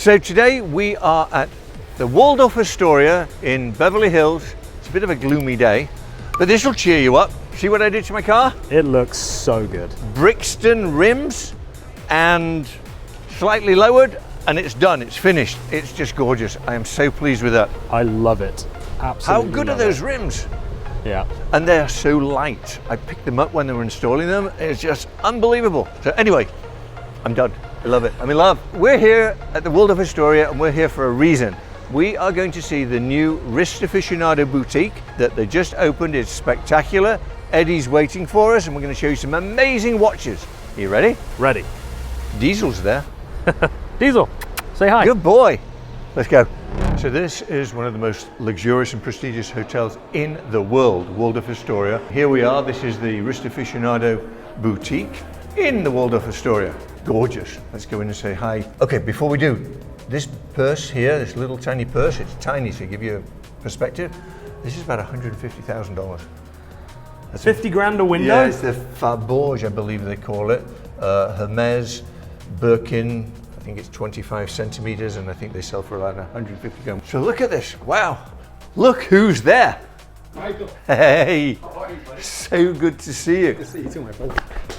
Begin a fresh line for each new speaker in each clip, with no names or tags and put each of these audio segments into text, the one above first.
So today we are at the Waldorf Astoria in Beverly Hills. It's a bit of a gloomy day, but this will cheer you up. See what I did to my car?
It looks so good.
Brixton rims and slightly lowered, and it's done, it's finished. It's just gorgeous. I am so pleased with that.
I love it. Absolutely.
How good are those rims?
Yeah.
And they're so light. I picked them up when they were installing them. It's just unbelievable. So anyway, I'm done. I love it. I'm in love. We're here at the Waldorf Astoria, and we're here for a reason. We are going to see the new Wrist Aficionado boutique that they just opened. It's spectacular. Eddy's waiting for us, and we're going to show you some amazing watches. Are you ready?
Ready.
Diesel's there.
Diesel, say hi.
Good boy. Let's go. So this is one of the most luxurious and prestigious hotels in the world, Waldorf Astoria. Here we are. This is the Wrist Aficionado boutique in the Waldorf Astoria. Gorgeous. Let's go in and say hi. Okay, before we do, this purse here, this little tiny purse, it's tiny to give you a perspective. This is about $150,000. That's
50 grand a window?
Yeah, it's the Faubourg, I believe they call it. Hermès, Birkin, I think it's 25 centimeters, and I think they sell for around 150 grand. So look at this, wow. Look who's there.
Michael.
Hey,
How are you, buddy?
so good to see you.
Good to see you too, my brother.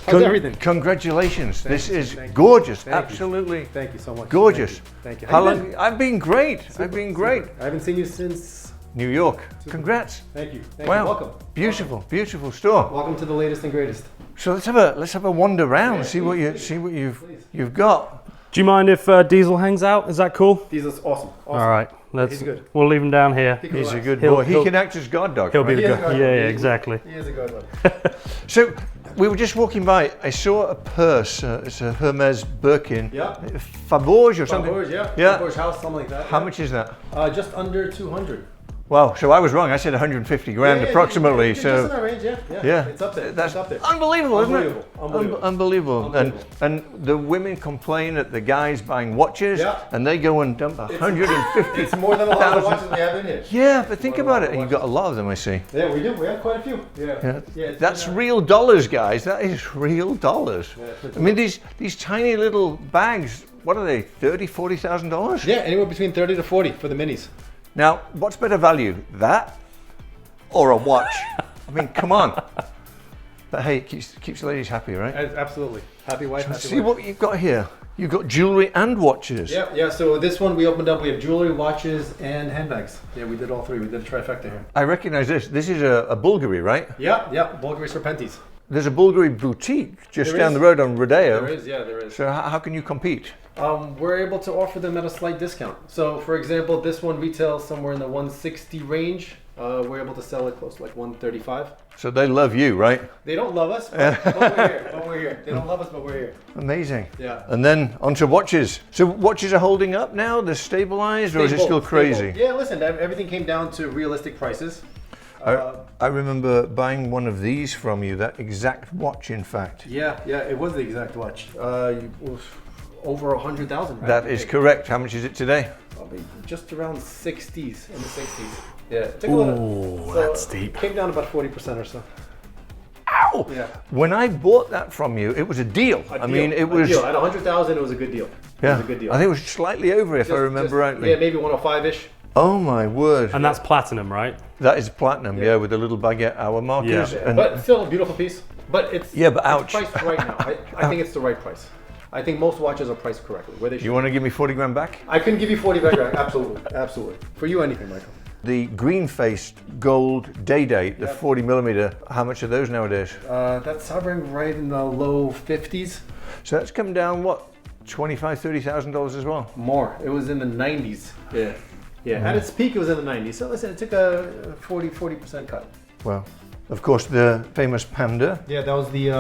How's everything?
Congratulations, this is
thank you.
gorgeous,
Thank you.
absolutely
Thank you so much.
gorgeous.
Thank you.
How
you
long? I've been great, I've been great.
I haven't seen you since
New York, congrats.
Thank you. Thank
Wow,
you. Welcome.
beautiful, beautiful store.
Welcome to the latest and greatest.
So let's have a wander around, see what you've got.
Do you mind if Diesel hangs out? Is that cool?
Diesel's awesome.
All right,
He's good.
We'll leave him down here.
He can
He's a
relax.
good
He'll-
boy. He
he'll-
can act as guard dog.
He'll be
right?
the
He is a
guy.
guard
Yeah,
dog.
yeah, exactly.
He is a good one.
So we were just walking by. I saw a purse. It's a Hermès Birkin.
Yeah.
Faubourg or something.
Faubourg, yeah.
Yeah.
Faubourg house, something like that.
How much is that?
Just under 200.
Wow. So I was wrong. I said 150 grand approximately.
Just in
So
that range, yeah.
yeah,
It's up there.
That's
it's up there.
unbelievable, isn't it?
Unbelievable.
Unbelievable. And the women complain that the guys buying watches,
Yeah.
and they go and dump 150.
It's more than a lot of watches we have in here.
Yeah, but think
More than
about
a
it.
lot
You've
of
got a lot of them, I see.
Yeah, we do. We have quite a few. Yeah.
Yeah.
It's
That's
been,
real dollars, guys. That is real dollars.
Yeah,
I mean, these tiny little bags, what are they, $30,000-$40,000?
Yeah, anywhere between 30 to 40 for the minis.
Now, what's better value, that or a watch? I mean, come on. But hey, it keeps the ladies happy, right?
Absolutely. Happy wife, happy
See
wife.
what you've got here. You've got jewelry and watches.
Yeah. So this one we opened up. We have jewelry, watches, and handbags. Yeah, we did all three. We did a trifecta here.
I recognize this. This is a Bulgari, right?
Yeah. Buglari Serpentis.
There's a Bulgari boutique just
There
down
is.
the road on Rodeo.
There is. Yeah, there is.
So how can you compete?
We're able to offer them at a slight discount. So, for example, this one retails somewhere in the 160 range. We're able to sell it close to like 135.
So they love you, right?
They don't love us, but we're here. But we're here. They don't love us, but we're here.
Amazing.
Yeah.
And then onto watches. So watches are holding up now? They're stabilized, or is it still crazy?
Yeah, listen, everything came down to realistic prices.
I remember buying one of these from you, that exact watch, in fact.
Yeah, it was the exact watch. It was over 100,000, right?
That is correct. How much is it today?
Probably just around 60s, in the 60s. Yeah, it took
Ooh, that's
so
deep.
It came down about 40% or so.
Ow!
Yeah.
When I bought that from you, it was a deal. I mean, it was.
Deal. At 100,000, it was a good deal.
Yeah.
It was a good deal.
I think it was slightly over, if I remember rightly.
Yeah, maybe 105-ish.
Oh my word!
And that's platinum, right?
That is platinum, yeah, with the little baguette hour markers.
Yeah.
And
But still a beautiful piece. But it's
ouch.
It's priced right now. I think it's the right price. I think most watches are priced correctly. Where they should.
You want to give me 40 grand back?
I couldn't give you 40 back. Absolutely. Absolutely. For you, anything, Michael.
The green-faced gold day date, the 40 millimeter. How much are those nowadays?
That's hovering right in the low 50s.
So that's come down what, $25,000-$30,000 as well.
More. It was in the 90s. Yeah. Yeah. At its peak, it was in the 90s. So listen, it took a 40% cut.
Well, of course, the famous Panda.
Yeah, that was the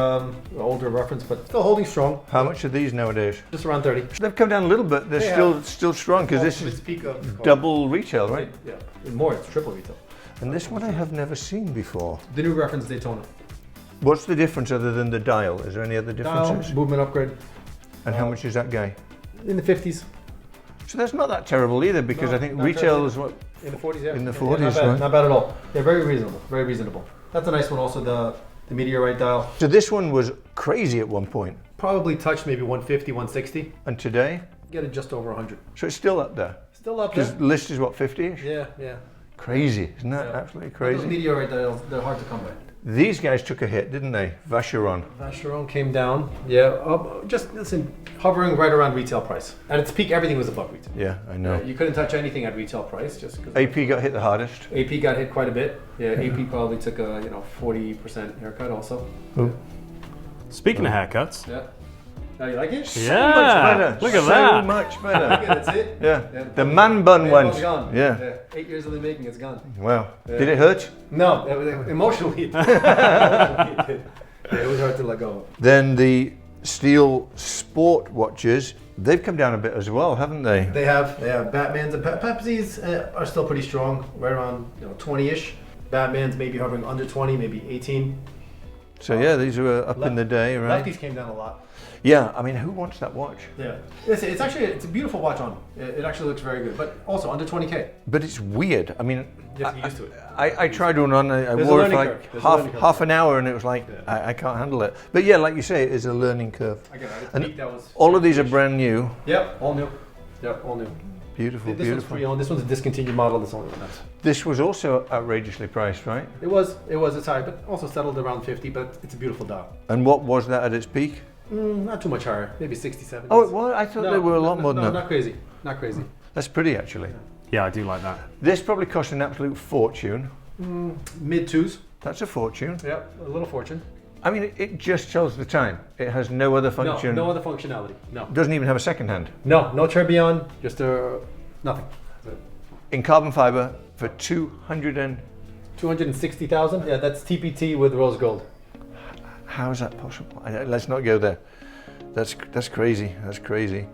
older reference, but still holding strong.
How much are these nowadays?
Just around 30.
They've come down a little bit. They're
They
still strong because this
Its
is
peak of
double retail, right?
Yeah. More. It's triple retail.
And this one I have never seen before.
The new reference Daytona.
What's the difference other than the dial? Is there any other differences?
Movement upgrade.
And how much is that guy?
In the 50s.
So that's not that terrible either, because
No,
I think
not
retail
terrible.
is what?
In the 40s, yeah.
In the
Yeah,
40s,
not bad,
right?
Not bad at all. Yeah, very reasonable. Very reasonable. That's a nice one also, the meteorite dial.
So this one was crazy at one point.
Probably touched maybe 150, 160.
And today?
get it just over 100.
So it's still up there.
Still up
Because
there.
list is what, 50-ish?
Yeah.
Crazy, isn't that
Yeah.
absolutely
Those
crazy?
meteorite dials, they're hard to come by.
These guys took a hit, didn't they? Vacheron.
Vacheron came down. Yeah, just listen, hovering right around retail price. At its peak, everything was above retail.
Yeah, I know.
You couldn't touch anything at retail price just because.
AP got hit the hardest.
AP got hit quite a bit. Yeah, AP probably took a 40% haircut also.
Who?
Speaking of haircuts.
Yeah. Now you like it?
Yeah.
So much better.
Look at
so
that.
much
Okay,
better.
that's it.
Yeah.
Yeah,
The man bun
man
went.
bun's gone.
Yeah.
8 years of the making, it's gone.
Wow.
Yeah.
Did it hurt?
No, emotionally it did. Emotionally it did. Yeah, it was hard to let go of.
Then the steel sport watches, they've come down a bit as well, haven't they?
They have Batmans and Pepsi's are still pretty strong, right around 20-ish. Batman's maybe hovering under 20, maybe 18.
So yeah, these were up in the day, right?
Lefties came down a lot.
Yeah, I mean, who wants that watch?
Yeah, it's actually a beautiful watch on. It actually looks very good, but also under 20K.
But it's weird. I mean,
You have to get used to it.
I tried one on. I
There's a
wore it for
learning
like
curve. There's a learning curve.
half an hour, and it was like I can't handle it. But yeah, like you say, it is a learning curve.
Again, at its
And
peak, that was.
all of these are brand new.
Yep, all new. Yep, all new.
Beautiful,
This one's
beautiful.
pre-owned. This one's a discontinued model. This only one that's.
This was also outrageously priced, right?
It was it's high, but also settled around 50. But it's a beautiful dial.
And what was that at its peak?
Not too much higher, maybe 60, 70.
Oh, it was? I thought they were a lot more than
no,
that.
not crazy. Not crazy.
That's pretty, actually.
Yeah, I do like that.
This probably cost an absolute fortune.
Mid twos.
That's a fortune.
Yep, a little fortune.
I mean, it just tells the time. It has no other function.
No other functionality. No.
Doesn't even have a second hand.
No tourbillon. Just nothing.
In carbon fiber for
260,000. Yeah, that's TPT with rose gold.
How is that possible? Let's not go there. That's crazy. That's crazy.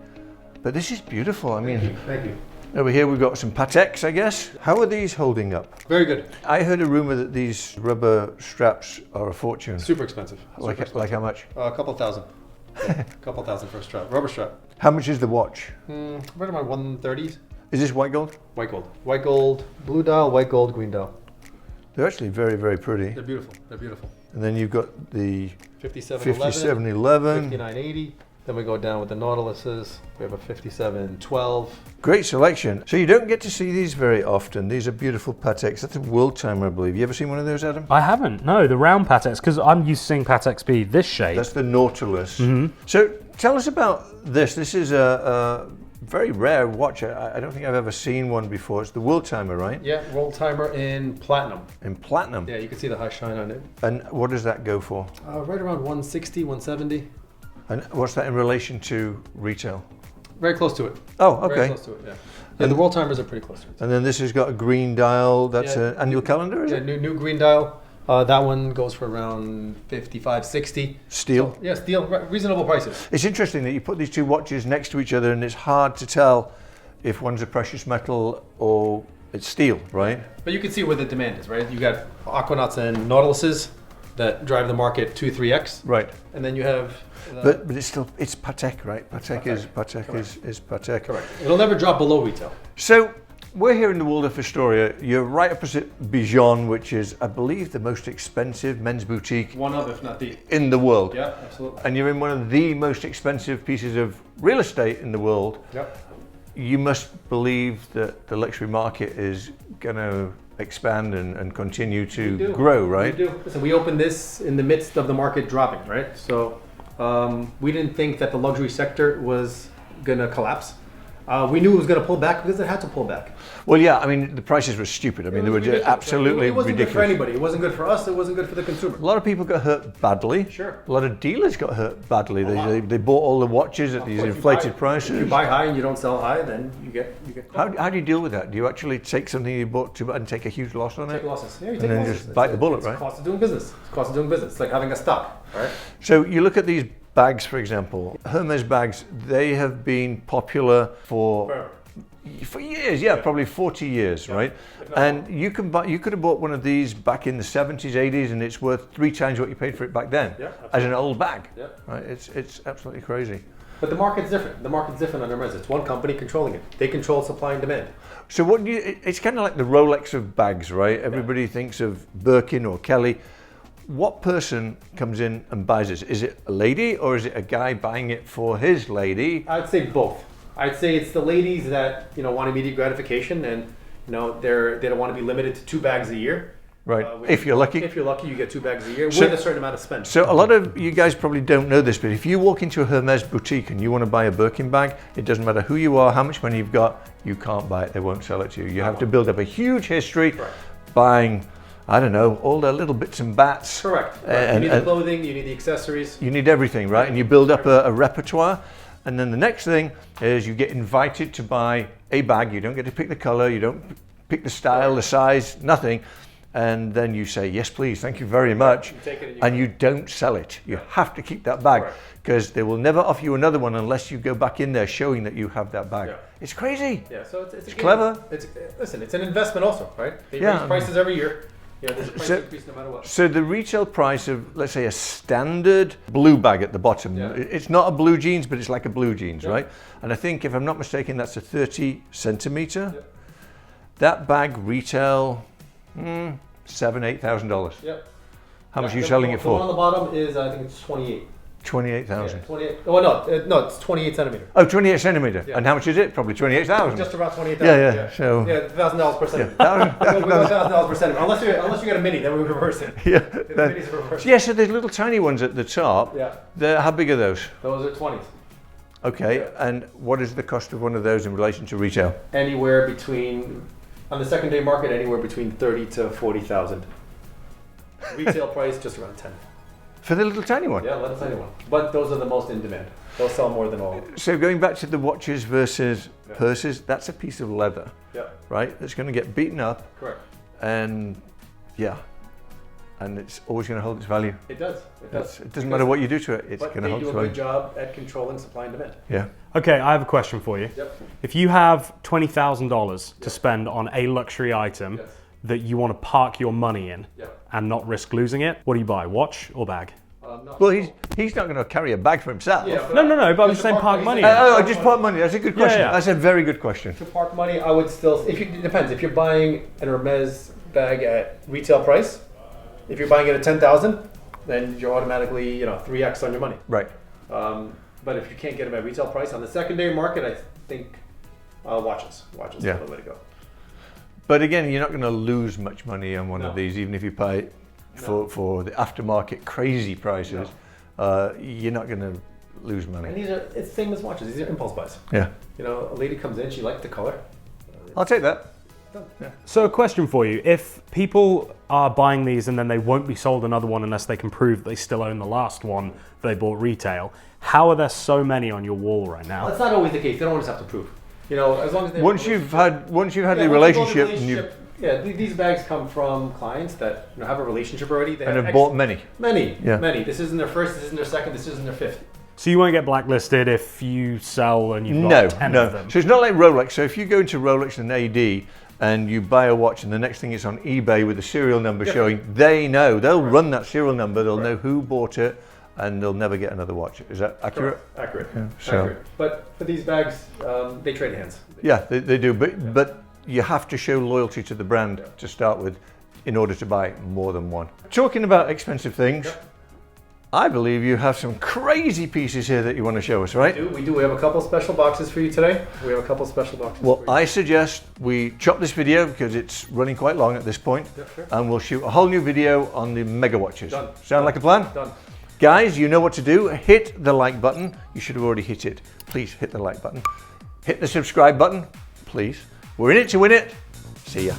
But this is beautiful. I mean,
Thank you.
over here we've got some Pateks, I guess. How are these holding up?
Very good.
I heard a rumor that these rubber straps are a fortune.
Super expensive.
Like how much?
A couple thousand. A couple thousand for a strap. Rubber strap.
How much is the watch?
Right around 130s.
Is this white gold?
White gold. White gold. Blue dial. White gold. Green dial.
They're actually very, very pretty.
They're beautiful. They're beautiful.
And then you've got the
5711.
5711.
5980. Then we go down with the Nautiluses. We have a 5712.
Great selection. So you don't get to see these very often. These are beautiful Pateks. That's a world timer, I believe. You ever seen one of those, Adam?
I haven't. No, the round Pateks, because I'm used to seeing Pateks be this shape.
That's the Nautilus. So tell us about this. This is a very rare watch. I don't think I've ever seen one before. It's the world timer, right?
Yeah, roll timer in platinum.
In platinum.
Yeah, you can see the high shine on it.
And what does that go for?
Right around 160, 170.
And what's that in relation to retail?
Very close to it.
Oh,
Very
okay.
close to it, yeah. Yeah, the roll timers are pretty close to it.
And then this has got a green dial. That's
Yeah.
an annual calendar, is
Yeah,
it?
new green dial. That one goes for around 55, 60.
Steel.
Yeah, steel, reasonable prices.
It's interesting that you put these two watches next to each other and it's hard to tell if one's a precious metal or it's steel, right?
But you can see where the demand is, right? You got Aquanauts and Nautiluses that drive the market 2-3x.
Right.
And then you have...
But it's still, it's Patek, right? Patek is Patek.
Correct. It'll never drop below retail.
So we're here in the Waldorf Astoria. You're right opposite Bijon, which is, I believe, the most expensive men's boutique
One of, if not the...
in the world.
Yeah, absolutely.
And you're in one of the most expensive pieces of real estate in the world.
Yep.
You must believe that the luxury market is going to expand and continue to grow, right?
We do. Listen, we opened this in the midst of the market dropping, right? So we didn't think that the luxury sector was going to collapse. We knew it was going to pull back because it had to pull back.
Well, yeah, I mean, the prices were stupid. I mean, they were just absolutely
It wasn't good for
ridiculous.
anybody. It wasn't good for us. It wasn't good for the consumer.
A lot of people got hurt badly.
Sure.
A lot of dealers got hurt badly. They bought all the watches at these inflated prices.
If you buy high and you don't sell high, then you get
How do you deal with that? Do you actually take something you bought to and take a huge loss on it?
take losses. Yeah, you
And
take
then
losses.
just bite the bullet,
It's
right?
the cost of doing business. It's the cost of doing business. It's like having a stock, right?
So you look at these bags, for example. Hermès bags, they have been popular for years, yeah, probably 40 years, right? And you could have bought one of these back in the 70s, 80s, and it's worth 3 times what you paid for it back then, as an old bag.
Yeah.
Right? It's absolutely crazy.
But the market's different. The market's different under Hermès. It's one company controlling it. They control supply and demand.
So what do you? It's kind of like the Rolex of bags, right? Everybody thinks of Birkin or Kelly. What person comes in and buys this? Is it a lady or is it a guy buying it for his lady?
I'd say both. I'd say it's the ladies that want immediate gratification, and they don't want to be limited to 2 bags a year.
Right. If you're lucky.
If you're lucky, you get 2 bags a year with a certain amount of spend.
So a lot of you guys probably don't know this, but if you walk into a Hermès boutique and you want to buy a Birkin bag, it doesn't matter who you are, how much money you've got, you can't buy it. They won't sell it to you. You have to build up a huge history buying, I don't know, all the little bits and bats.
Correct. You need the clothing, you need the accessories.
You need everything, right? And you build up a repertoire. And then the next thing is you get invited to buy a bag. You don't get to pick the color, you don't pick the style, the size, nothing. And then you say, yes, please, thank you very much. You take it and you don't sell it. You have to keep that bag because they will never offer you another one unless you go back in there showing that you have that bag. Yeah. It's crazy.
Yeah, so it's
clever.
Listen, it's an investment also, right? They raise prices every year. There's a price increase no matter what.
So the retail price of, let's say, a standard blue bag at the bottom, it's not a blue jeans, but it's like a blue jeans, right? And I think, if I'm not mistaken, that's a 30 centimeter. Yeah. That bag retail, $7,000-8,000.
Yep.
How much are you selling it for?
The one on the bottom is, I think it's 28.
28,000.
Yeah, 28. Oh no, it's 28 centimeter.
Oh, 28 centimeter. Yeah. And how much is it? Probably 28,000.
Just about 28,000.
Yeah. So
$1,000 per centimeter. $1,000 per centimeter. Unless you get a mini, then we reverse it.
Yeah.
The minis are reversed.
Yeah. So there's little tiny ones at the top.
Yeah.
How big are those?
Those are 20s.
Okay. Yeah. And what is the cost of one of those in relation to retail?
Anywhere between, on the secondary market, anywhere between 30 to 40,000. Retail price just around 10.
For the little tiny one?
Yeah, little tiny one. But those are the most in demand. They'll sell more than all.
So going back to the watches versus purses, that's a piece of leather, right? That's going to get beaten up.
Correct.
And and it's always going to hold its value.
It does. It does.
It doesn't matter what you do to it. It's going to hold its value.
They do a good job at controlling supply and demand.
Yeah.
Okay, I have a question for you.
Yep.
If you have $20,000 to spend on a luxury item that you want to park your money in and not risk losing it, what do you buy, watch or bag?
Well, he's not going to carry a bag for himself.
Yeah, no, but I'm just saying park money.
Just park money. That's a good question. Yeah. That's a very good question.
To park money, I would still, it depends. If you're buying an Hermès bag at retail price, if you're buying it at 10,000, then you're automatically 3x on your money.
Right.
But if you can't get them at retail price on the secondary market, I think watches is the way to go.
But again, you're not going to lose much money on one of these, even if you pay for the aftermarket crazy prices. You're not going to lose money.
And it's the same as watches. These are impulse buys.
Yeah.
A lady comes in, she likes the color.
I'll take that.
Yeah.
So a question for you. If people are buying these and then they won't be sold another one unless they can prove they still own the last one they bought retail, how are there so many on your wall right now?
Well, that's not always the case. They don't always have to prove. As long as they
once you've had the relationship,
these bags come from clients that have a relationship already. They
have bought many.
Many. This isn't their first. This isn't their second. This isn't their fifth.
So you won't get blacklisted if you sell and you've got 10 of them?
So it's not like Rolex. So if you go into Rolex and AD and you buy a watch and the next thing is on eBay with a serial number showing, they know. They'll run that serial number. They'll know who bought it. And they'll never get another watch. Is that accurate?
Accurate.
Yeah, so.
Accurate. But for these bags, they trade hands.
Yeah, they do. But you have to show loyalty to the brand to start with in order to buy more than one. Talking about expensive things, I believe you have some crazy pieces here that you want to show us, right?
We do. We have a couple special boxes for you today.
Well, I suggest we chop this video because it's running quite long at this point.
Yeah, sure.
And we'll shoot a whole new video on the mega watches.
Done.
Sound like a plan?
Done.
Guys, you know what to do. Hit the like button. You should have already hit it. Please hit the like button. Hit the subscribe button, please. We're in it to win it. See ya.